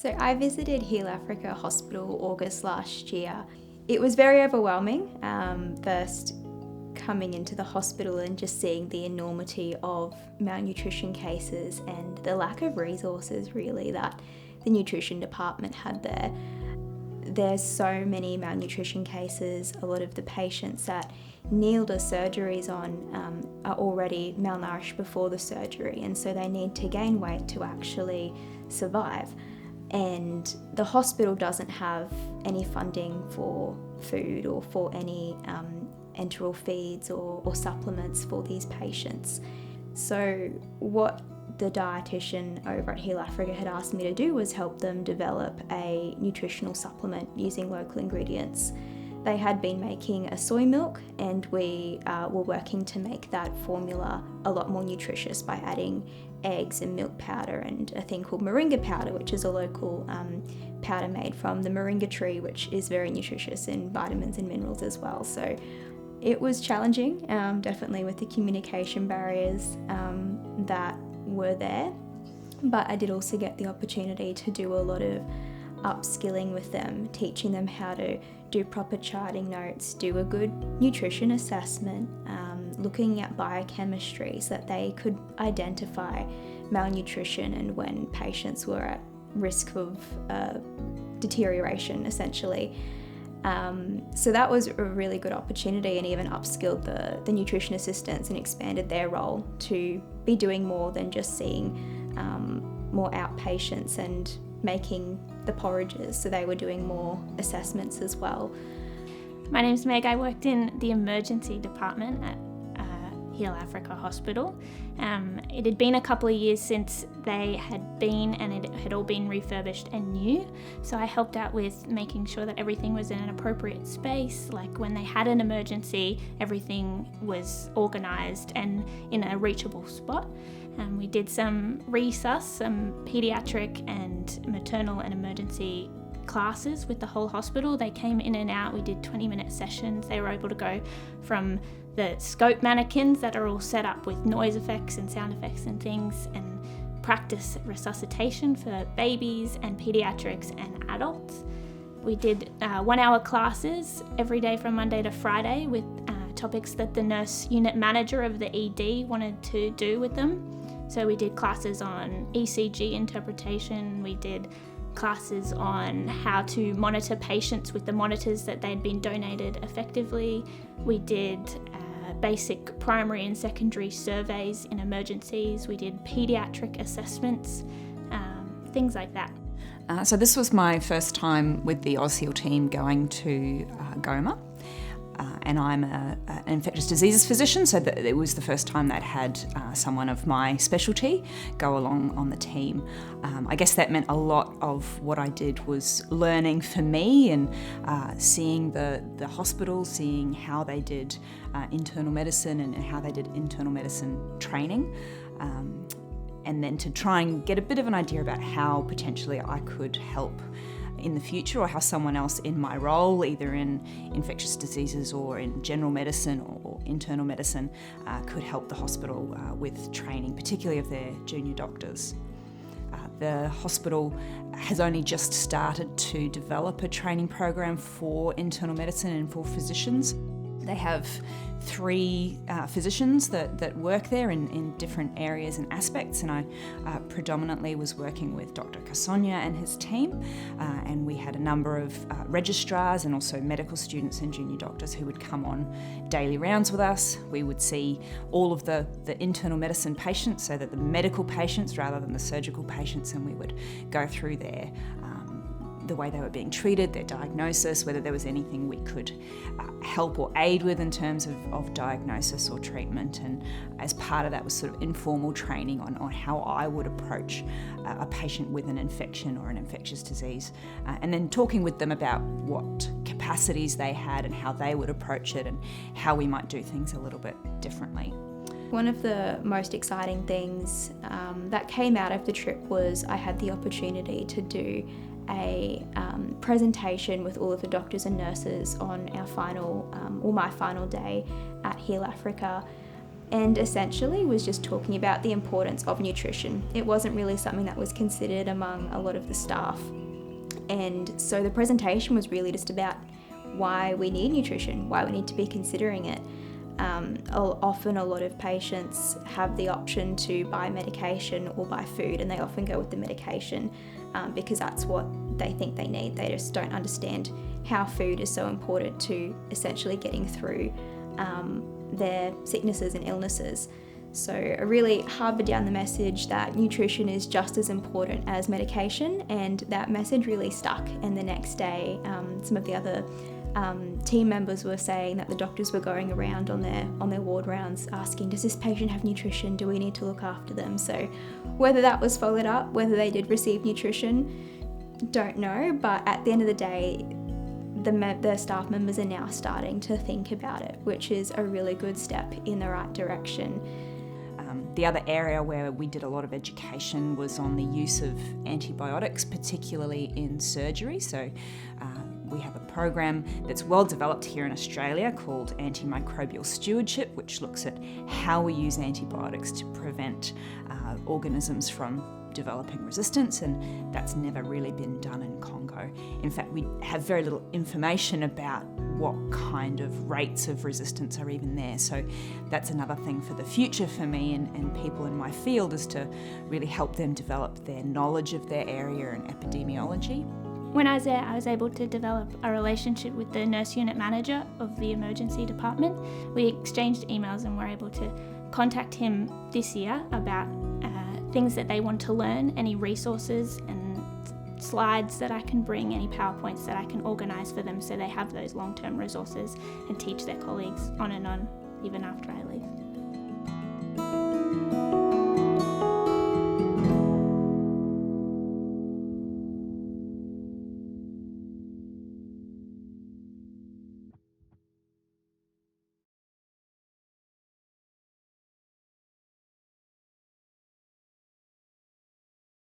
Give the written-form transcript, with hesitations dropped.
So I visited AusHEAL Africa Hospital August last year. It was very overwhelming, first coming into the hospital and just seeing the enormity of malnutrition cases and the lack of resources really that the nutrition department had there. There's so many malnutrition cases. A lot of the patients that Neil does surgeries on are already malnourished before the surgery, and so they need to gain weight to actually survive. And the hospital doesn't have any funding for food or for any enteral feeds or supplements for these patients. So what the dietitian over at AusHEAL Africa had asked me to do was help them develop a nutritional supplement using local ingredients. They had been making a soy milk, and we were working to make that formula a lot more nutritious by adding eggs and milk powder and a thing called moringa powder, which is a local powder made from the moringa tree, which is very nutritious in vitamins and minerals as well. So it was challenging, definitely with the communication barriers that were there, but I did also get the opportunity to do a lot of upskilling with them, teaching them how to do proper charting notes, do a good nutrition assessment, looking at biochemistry so that they could identify malnutrition and when patients were at risk of deterioration essentially. So that was a really good opportunity, and even upskilled the nutrition assistants and expanded their role to be doing more than just seeing more outpatients and making the porridges. So they were doing more assessments as well. My name's Meg. I worked in the emergency department at AusHEAL Africa Hospital. It had been a couple of years since they had been, and it had all been refurbished and new. So I helped out with making sure that everything was in an appropriate space. Like when they had an emergency, everything was organised and in a reachable spot. We did some resus, some paediatric and maternal and emergency classes with the whole hospital. They came in and out. We did 20-minute sessions. They were able to go from the scope mannequins that are all set up with noise effects and sound effects and things, and practice resuscitation for babies and pediatrics and adults. We did 1-hour classes every day from Monday to Friday with topics that the nurse unit manager of the ED wanted to do with them. So we did classes on ECG interpretation. We did classes on how to monitor patients with the monitors that they'd been donated effectively. We did basic primary and secondary surveys in emergencies. We did paediatric assessments, things like that. So this was my first time with the AusHEAL team going to Goma. And I'm an infectious diseases physician, so that it was the first time they'd had someone of my specialty go along on the team. I guess that meant a lot of what I did was learning for me, and seeing the hospital, seeing how they did internal medicine and how they did internal medicine training. And then to try and get a bit of an idea about how potentially I could help in the future, or how someone else in my role, either in infectious diseases or in general medicine or internal medicine, could help the hospital with training, particularly of their junior doctors. The hospital has only just started to develop a training program for internal medicine and for physicians. They have 3 physicians that work there in different areas and aspects, and I predominantly was working with Dr. Kasonya and his team, and we had a number of registrars and also medical students and junior doctors who would come on daily rounds with us. We would see all of the internal medicine patients, so that the medical patients rather than the surgical patients, and we would go through the way they were being treated, their diagnosis, whether there was anything we could help or aid with in terms of diagnosis or treatment. And as part of that was sort of informal training on how I would approach a patient with an infection or an infectious disease, and then talking with them about what capacities they had and how they would approach it and how we might do things a little bit differently. One of the most exciting things that came out of the trip was I had the opportunity to do a presentation with all of the doctors and nurses on our final, my final day at AusHEAL Africa. and essentially was just talking about the importance of nutrition. It wasn't really something that was considered among a lot of the staff. And so the presentation was really just about why we need nutrition, why we need to be considering it. Often a lot of patients have the option to buy medication or buy food, and they often go with the medication because that's what they think they need. They just don't understand how food is so important to essentially getting through their sicknesses and illnesses. So I really harbored down the message that nutrition is just as important as medication, and that message really stuck. And the next day, some of the other team members were saying that the doctors were going around on their ward rounds asking, does this patient have nutrition? Do we need to look after them? So whether that was followed up, whether they did receive nutrition, don't know. But at the end of the day, the staff members are now starting to think about it, which is a really good step in the right direction. The other area where we did a lot of education was on the use of antibiotics, particularly in surgery. So we have a program that's well developed here in Australia called Antimicrobial Stewardship, which looks at how we use antibiotics to prevent organisms from developing resistance, and that's never really been done in Congo. In fact, we have very little information about what kind of rates of resistance are even there. So that's another thing for the future for me and people in my field, is to really help them develop their knowledge of their area and epidemiology. When I was there, I was able to develop a relationship with the nurse unit manager of the emergency department. We exchanged emails and were able to contact him this year about things that they want to learn, any resources and slides that I can bring, any PowerPoints that I can organise for them so they have those long-term resources and teach their colleagues on and on even after I leave.